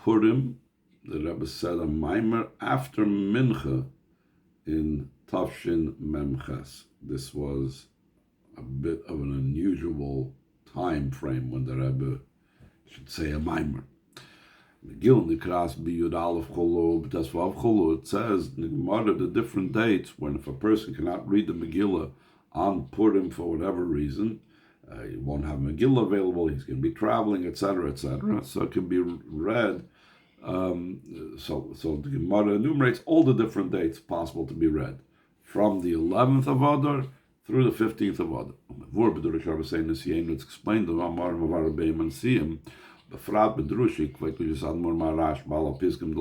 Purim, the Rebbe said a Maimer after Mincha in Tafshin Memches. This was a bit of an unusual time frame when the Rebbe should say a Maimer. Mגילה נקראת בי"א חולו, בתסvav חולו, it says in the Gemara the different dates when if a person cannot read the Megillah on Purim for whatever reason, he won't have Megillah available, he's going to be traveling, etc., etc. So it can be read. So the Gemara enumerates all the different dates possible to be read, from the 11th of Adar through the 15th of Adar. It's explained the Ramar Mavarabim and Siyim. Befrat bedrushik, like we just had more Marash, Bala Piskim,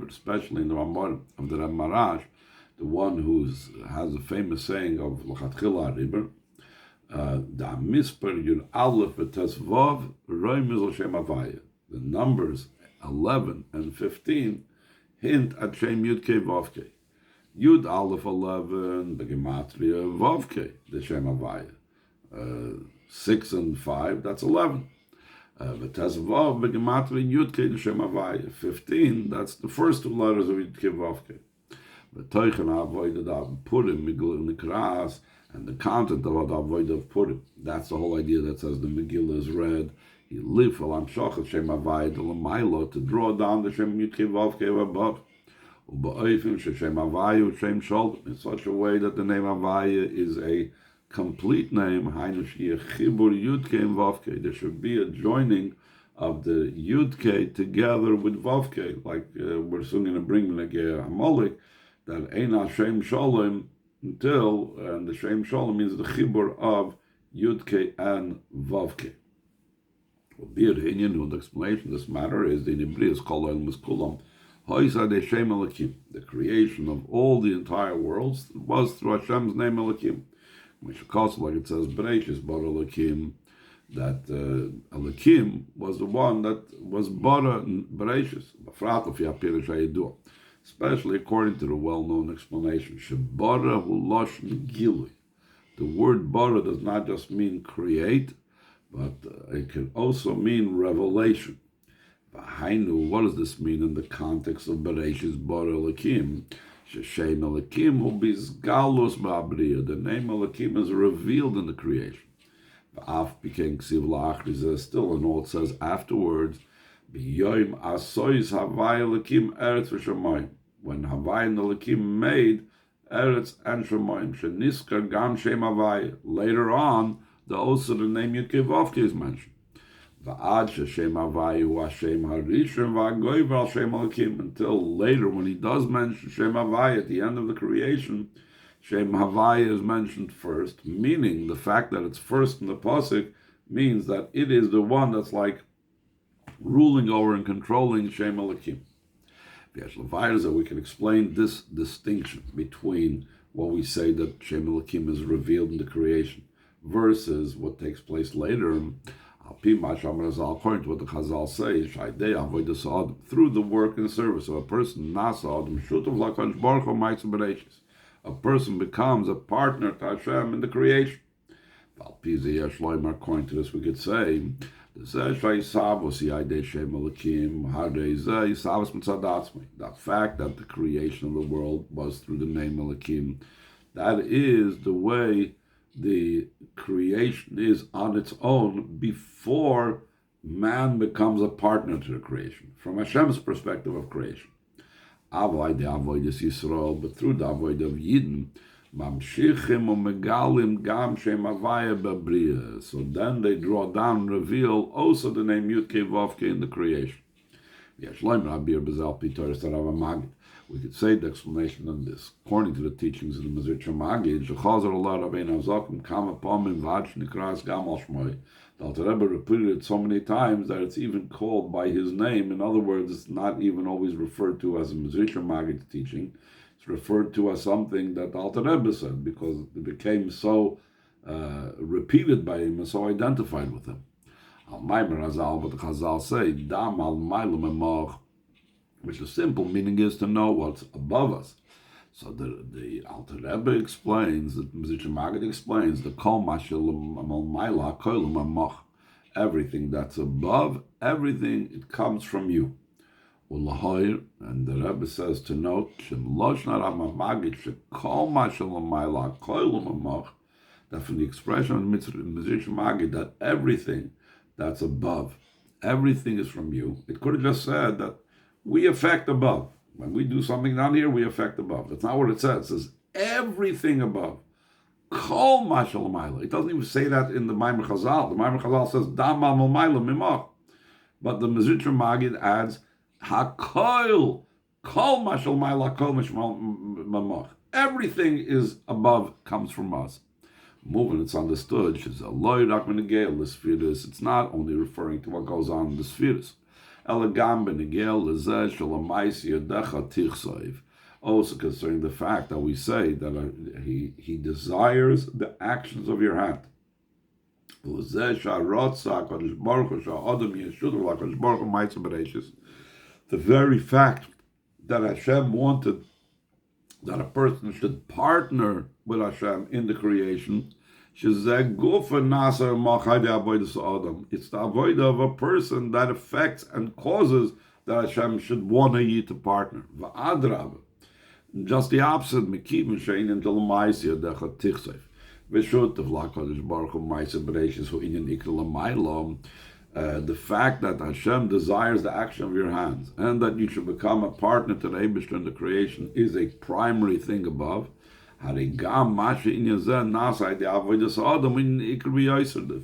especially in the Ramar of the Reb Marash, the one who has a famous saying of Lachatchila Riber, Da Misper Yud Aleph Betesvav Roy Mizal Shem Avaya. The numbers 11 and 15 hint at Shem Yudke Vavke. Yud Aleph 11, Begematria Vavke, the Shem Avaya. 6 and 5, that's 11. Betesvav Begematria Yudke, the Shem Avaya. 15, that's the first two letters of Yudke Vavke. Betoichen avoided of Purim, Migil Nekras, and the content of the avoid of Purim. That's the whole idea that says the Megillah is read. He live Alam Shachat Shem Avayid Lamailo to draw down the Shem Yudke Vavke above. Ubaoifim Shem Avayu Shem Shalom in such a way that the name Avaya is a complete name. Hainu Shiyachibur Yudke and Vavke. There should be a joining of the Yudke together with Vavke, like we're singing and bringing like Amalek, that Ein Hashem Shalom until, and the Shem Shalom means the Chibur of Yudke and Vavke. The explanation of this matter is the Nibri is called El Muskulam. The creation of all the entire worlds was through Hashem's name Elokim. Which also, like it says, Bereshis Bar Elokim, that Elokim was the one that was Bara Bereshis, especially according to the well-known explanation. Shebara hu lashon gilui. The word bara does not just mean create, but it can also mean revelation. V'hainu, what does this mean in the context of Bereshis Bara Elokim? Sheshem Elokim hu bizgalus ba'abriya. The name Elokim is revealed in the creation. V'af became ksiv la'achri, still, and all it says afterwards, b'yoyim asois havai Elokim eretz v'shamayim. When Havai and Elokim made Eretz and Shemayim, Sheniskar Gam Shem Havai. Later on, also the name Yudke Vavke is mentioned. Va'ad Shem Havai hu Hashem Harishon va'goy v'al Shem Elokim. Until later, when he does mention Shem Havai at the end of the creation, Shem Havai is mentioned first, meaning the fact that it's first in the pasuk means that it is the one that's like ruling over and controlling Shem Elokim. That we can explain this distinction between what we say that Shem Elokim is revealed in the creation versus what takes place later. According to what the Chazal say, through the work and service of a person, a person becomes a partner to Hashem in the creation. According to this, we could say, the fact that the creation of the world was through the name Elokim, that is the way the creation is on its own before man becomes a partner to the creation, from Hashem's perspective of creation. But through the avoid of Yidden, so then they draw down and reveal also the name Yudke Vavke in the creation. We could say the explanation on this. According to the teachings of the Mezritcha Magid, the Alter Rebbe repeated it so many times that it's even called by his name. In other words, it's not even always referred to as a Mezritcha Magid teaching. It's referred to as something that the Alter Rebbe said because it became so repeated by him and so identified with him. Al Maimer Hazal, but the Chazal say, Dam al Mailum Emoch, which the simple meaning is to know what's above us. So the Alter Rebbe explains, the Mezritcha Magid explains, the Kol Mashal Maila Koilum Emoch, everything that's above, everything, it comes from you. Ulahoir, and the Rebbe says to note, that from the expression of Mizrich Magid, that everything that's above, everything is from you. It could have just said that we affect above. When we do something down here, we affect above. That's not what it says. It says everything above. Kol mashal ma'ila. It doesn't even say that in the Maimer Chazal. The Maimer Chazal says dam al ma'ila mimach. But the Mizrich Magid adds hakol kol mashal ma'ila kol mashal mimach. Everything is above comes from us. Moving, it's understood. It's not only referring to what goes on in the spheres. Also concerning the fact that we say that he desires the actions of your hand. The very fact that Hashem wanted that a person should partner with Hashem in the creation, it's the avodah of a person that affects and causes that Hashem should want you to partner. Just the opposite. The fact that Hashem desires the action of your hands and that you should become a partner to the Eibishter in the creation is a primary thing above. The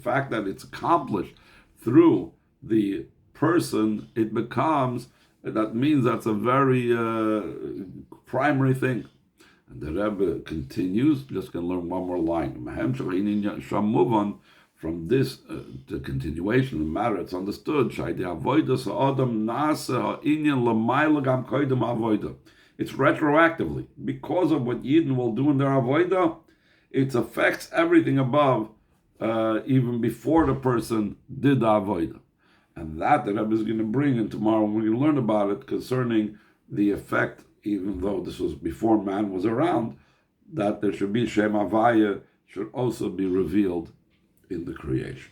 fact that it's accomplished through the person, it becomes, that means that's a very primary thing. And the Rebbe continues, just going to learn one more line. From this, the continuation of the matter, it's understood. It's retroactively. Because of what Yidden will do in their avodah, it affects everything above, even before the person did the avodah. And that the Rebbe is going to bring, and tomorrow we're going to learn about it concerning the effect, even though this was before man was around, that there should be Shem Havaya should also be revealed in the creation.